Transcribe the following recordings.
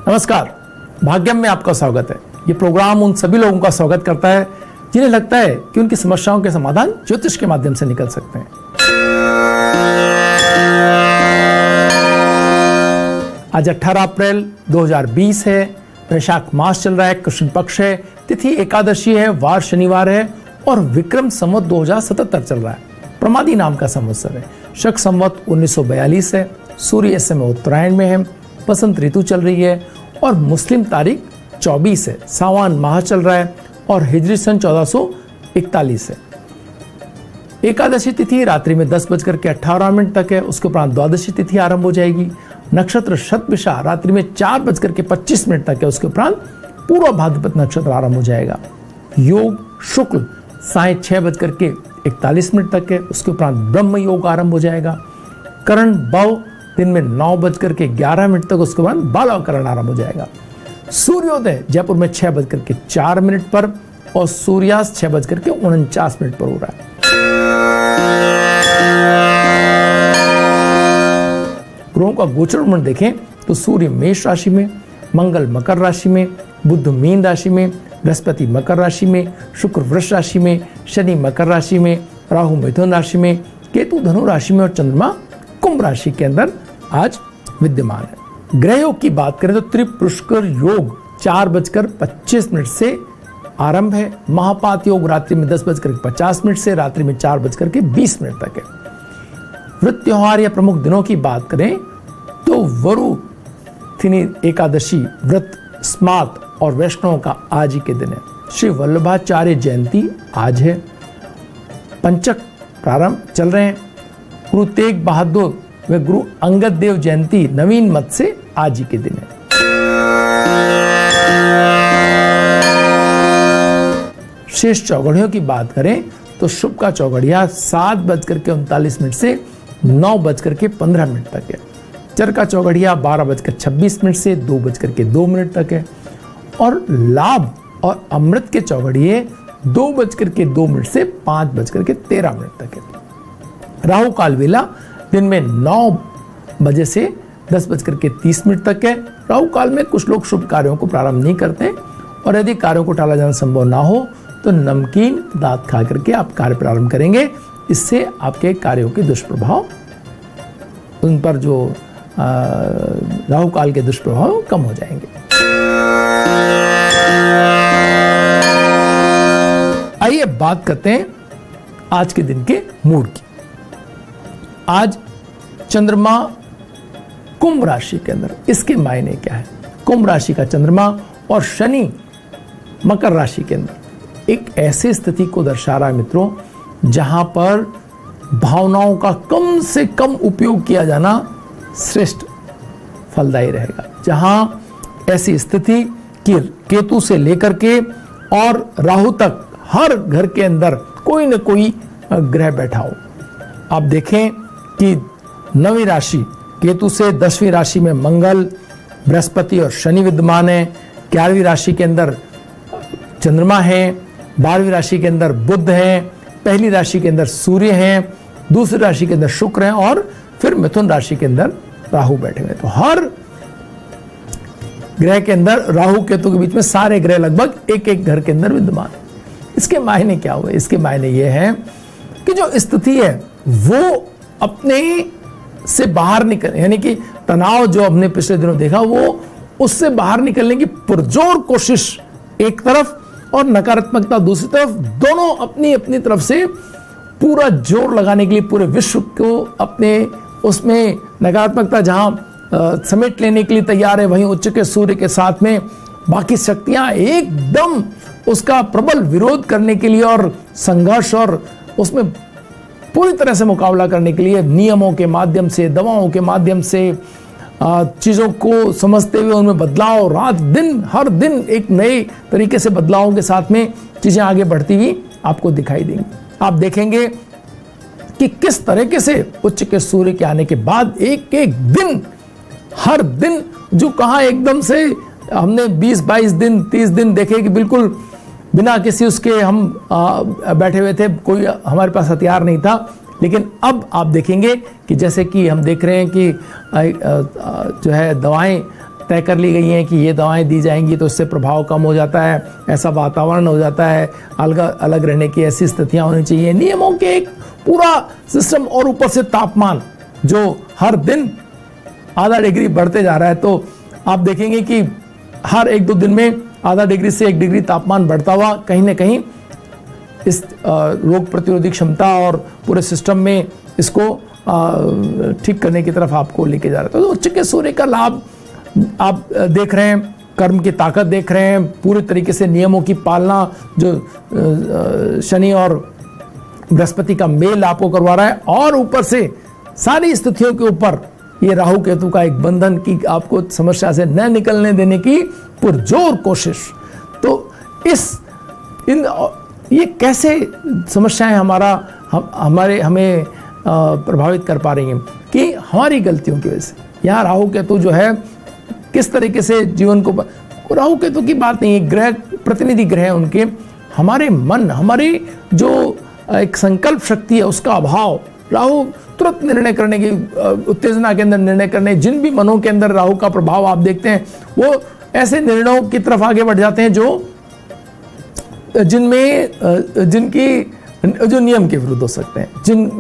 नमस्कार, भाग्यम में आपका स्वागत है। ये प्रोग्राम उन सभी लोगों का स्वागत करता है जिन्हें लगता है कि उनकी समस्याओं के समाधान ज्योतिष के माध्यम से निकल सकते हैं। आज 18 अप्रैल 2020 है, वैशाख मास चल रहा है, कृष्ण पक्ष है, तिथि एकादशी है, वार शनिवार है और विक्रम संवत 2077 चल रहा है। प्रमादी नाम का संवत्सर है, शक संवत 1942 है, सूर्य इस समय उत्तरायण में है, बसंत ऋतु चल रही है और मुस्लिम तारीख 24 है, सावन माह चल रहा है और हिजरी सन 1441 है। एकादशी तिथि रात्रि में 10:18 तक है, उसके उपरांत द्वादशी तिथि आरंभ हो जाएगी। नक्षत्र शतभिषा रात्रि में 4:25 तक है, उसके उपरांत पूर्व भाद्रपद नक्षत्र आरंभ हो जाएगा। योग शुक्ल 6:41 तक है, उसके उपरांत ब्रह्म योग आरंभ हो जाएगा। करण भव दिन में 9:11 तक, उसके बाद बालवकरण आरंभ हो जाएगा। सूर्योदय जयपुर में 6:04 पर और सूर्यास्त 6:49 पर हो रहा है। ग्रहों का गोचर देखें तो सूर्य मेष राशि में, मंगल मकर राशि में, बुध मीन राशि में, बृहस्पति मकर राशि में, शुक्र वृष राशि में, शनि मकर राशि में, राहु मिथुन राशि में, केतु धनु राशि में और चंद्रमा कुंभ राशि के अंदर आज विद्यमान है। ग्रह योग की बात करें तो त्रिपुष्कर योग 4:25 से आरंभ है। महापात योग रात्रि में 10:50 से रात्रि में 4:20 तक है। व्रत त्योहार या प्रमुख दिनों की बात करें तो वरु थिनी एकादशी व्रत स्मार्त और वैष्णव का आज ही के दिन है। श्री वल्लभाचार्य जयंती आज है। पंचक प्रारंभ चल रहे हैं। गुरु तेग बहादुर व गुरु अंगद देव जयंती नवीन मत से आज ही के दिन है। शेष चौगड़ियों की बात करें तो शुभ का चौगड़िया 7:39 से 9:15 तक है। चर का चौगड़िया 12:26 से 2:02 तक है और लाभ और अमृत के चौगड़िए 2:02 से 5:13 तक है। राहु काल वेला दिन में 9 बजे से 10:30 तक है। राहु काल में कुछ लोग शुभ कार्यों को प्रारंभ नहीं करते और यदि कार्यों को टाला जाना संभव ना हो तो नमकीन दांत खा करके आप कार्य प्रारंभ करेंगे। इससे आपके कार्यों के दुष्प्रभाव, उन पर जो राहु काल के दुष्प्रभाव कम हो जाएंगे। आइए बात करते हैं आज के दिन के मूड की। आज चंद्रमा कुंभ राशि के अंदर, इसके मायने क्या है? कुंभ राशि का चंद्रमा और शनि मकर राशि के अंदर एक ऐसी स्थिति को दर्शा रहा है मित्रों, जहां पर भावनाओं का कम से कम उपयोग किया जाना श्रेष्ठ फलदायी रहेगा। जहां ऐसी स्थिति कि केतु से लेकर के और राहु तक हर घर के अंदर कोई न कोई ग्रह बैठा हो। आप देखें कि 9वीं राशि केतु से 10वीं राशि में मंगल, बृहस्पति और शनि विद्यमान है। 11वीं राशि के अंदर चंद्रमा है, 12वीं राशि के अंदर बुध है, पहली राशि के अंदर सूर्य है, दूसरी राशि के अंदर शुक्र है और फिर मिथुन राशि के अंदर राहु बैठे हुए। तो हर ग्रह के अंदर राहु केतु के बीच में सारे ग्रह लगभग एक एक घर के अंदर विद्यमान है। इसके मायने क्या हुए? इसके मायने ये है कि जो स्थिति है वो अपने से बाहर निकल, यानी कि तनाव जो हमने पिछले दिनों देखा वो उससे बाहर निकलने की पुरजोर कोशिश एक तरफ और नकारात्मकता दूसरी तरफ, दोनों अपनी अपनी तरफ से पूरा जोर लगाने के लिए पूरे विश्व को अपने उसमें नकारात्मकता जहां समेट लेने के लिए तैयार है, वहीं उच्च के सूर्य के साथ में बाकी शक्तियां एकदम उसका प्रबल विरोध करने के लिए और संघर्ष और उसमें पूरी तरह से मुकाबला करने के लिए नियमों के माध्यम से, दवाओं के माध्यम से, चीज़ों को समझते हुए उनमें बदलाव, रात दिन हर दिन एक नए तरीके से बदलावों के साथ में चीज़ें आगे बढ़ती हुई आपको दिखाई देंगी। आप देखेंगे कि किस तरीके से उच्च के सूर्य के आने के बाद एक एक दिन, हर दिन जो कहाँ एकदम से हमने 20-22 दिन 30 दिन देखे कि बिल्कुल बिना किसी उसके हम बैठे हुए थे, कोई हमारे पास हथियार नहीं था, लेकिन अब आप देखेंगे कि जैसे कि हम देख रहे हैं कि जो है दवाएं तय कर ली गई हैं कि ये दवाएं दी जाएंगी तो उससे प्रभाव कम हो जाता है, ऐसा वातावरण हो जाता है, अलग अलग रहने की ऐसी स्थितियां होनी चाहिए, नियमों के एक पूरा सिस्टम, और ऊपर से तापमान जो हर दिन आधा डिग्री बढ़ते जा रहा है। तो आप देखेंगे कि हर 1-2 दिन में आधा डिग्री से 1 डिग्री तापमान बढ़ता हुआ कहीं ना कहीं इस रोग प्रतिरोधी क्षमता और पूरे सिस्टम में इसको ठीक करने की तरफ आपको लेके जा रहा है। तो उच्च के सूर्य का लाभ आप देख रहे हैं, कर्म की ताकत देख रहे हैं, पूरे तरीके से नियमों की पालना जो शनि और बृहस्पति का मेल आपको करवा रहा है, और ऊपर से सारी स्थितियों के ऊपर ये राहु केतु का एक बंधन की आपको समस्या से न निकलने देने की पुरजोर कोशिश। तो ये कैसे समस्याएं हमें प्रभावित कर पा रही हैं कि हमारी गलतियों की वजह से। यहाँ राहु केतु जो है किस तरीके से जीवन को, राहु केतु की बात नहीं है, ग्रह प्रतिनिधि ग्रह उनके, हमारे मन, हमारी जो एक संकल्प शक्ति है उसका अभाव। राहु तुरंत निर्णय करने की उत्तेजना के अंदर निर्णय करने, जिन भी मनों के अंदर राहु का प्रभाव आप देखते हैं वो ऐसे निर्णयों की तरफ आगे बढ़ जाते हैं जो नियम के विरुद्ध हो सकते हैं,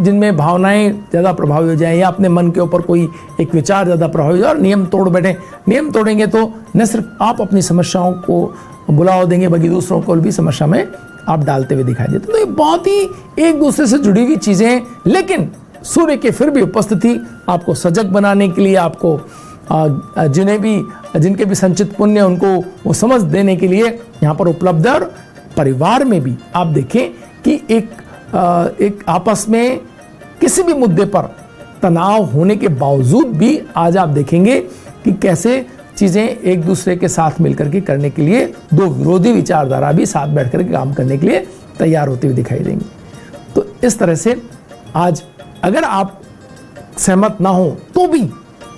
जिनमें भावनाएं ज़्यादा प्रभावी हो जाएं, या अपने मन के ऊपर कोई एक विचार ज़्यादा प्रभावी हो जाए और नियम तोड़ बैठे। नियम तोड़ेंगे तो न सिर्फ आप अपनी समस्याओं को बुलावा देंगे, बल्कि दूसरों को भी समस्या में आप डालते हुए दिखाई देते। तो ये बहुत ही एक दूसरे से जुड़ी हुई चीज़ें हैं, लेकिन सूर्य के फिर भी उपस्थिति आपको सजग बनाने के लिए, आपको जिनके भी संचित पुण्य उनको वो समझ देने के लिए यहाँ पर उपलब्ध है। और परिवार में भी आप देखें कि एक आपस में किसी भी मुद्दे पर तनाव होने के बावजूद भी आज आप देखेंगे कि कैसे चीज़ें एक दूसरे के साथ मिलकर के करने के लिए, दो विरोधी विचारधारा भी साथ बैठकर के काम करने के लिए तैयार होती हुई दिखाई देंगी। तो इस तरह से आज अगर आप सहमत ना हो तो भी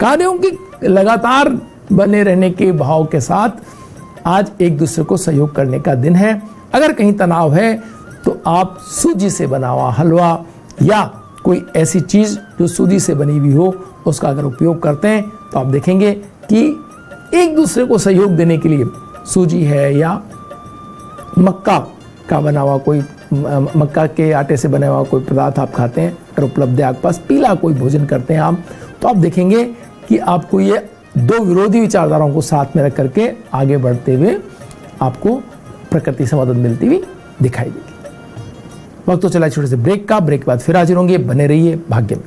कार्यों की लगातार बने रहने के भाव के साथ आज एक दूसरे को सहयोग करने का दिन है। अगर कहीं तनाव है तो आप सूजी से बना हुआ हलवा या कोई ऐसी चीज़ जो सूजी से बनी हुई हो उसका अगर उपयोग करते हैं तो आप देखेंगे कि एक दूसरे को सहयोग देने के लिए सूजी है या मक्का का बना हुआ कोई, मक्का के आटे से बना हुआ कोई पदार्थ आप खाते हैं, अगर उपलब्ध है आपके पास, पीला कोई भोजन करते हैं आप, तो आप देखेंगे कि आपको ये दो विरोधी विचारधाराओं को साथ में रख करके आगे बढ़ते हुए आपको प्रकृति से मदद मिलती हुई दिखाई देगी। वक्त तो चला छोटे से ब्रेक का, ब्रेक के बाद फिर हाजिर होंगे। बने रहिए भाग्य में।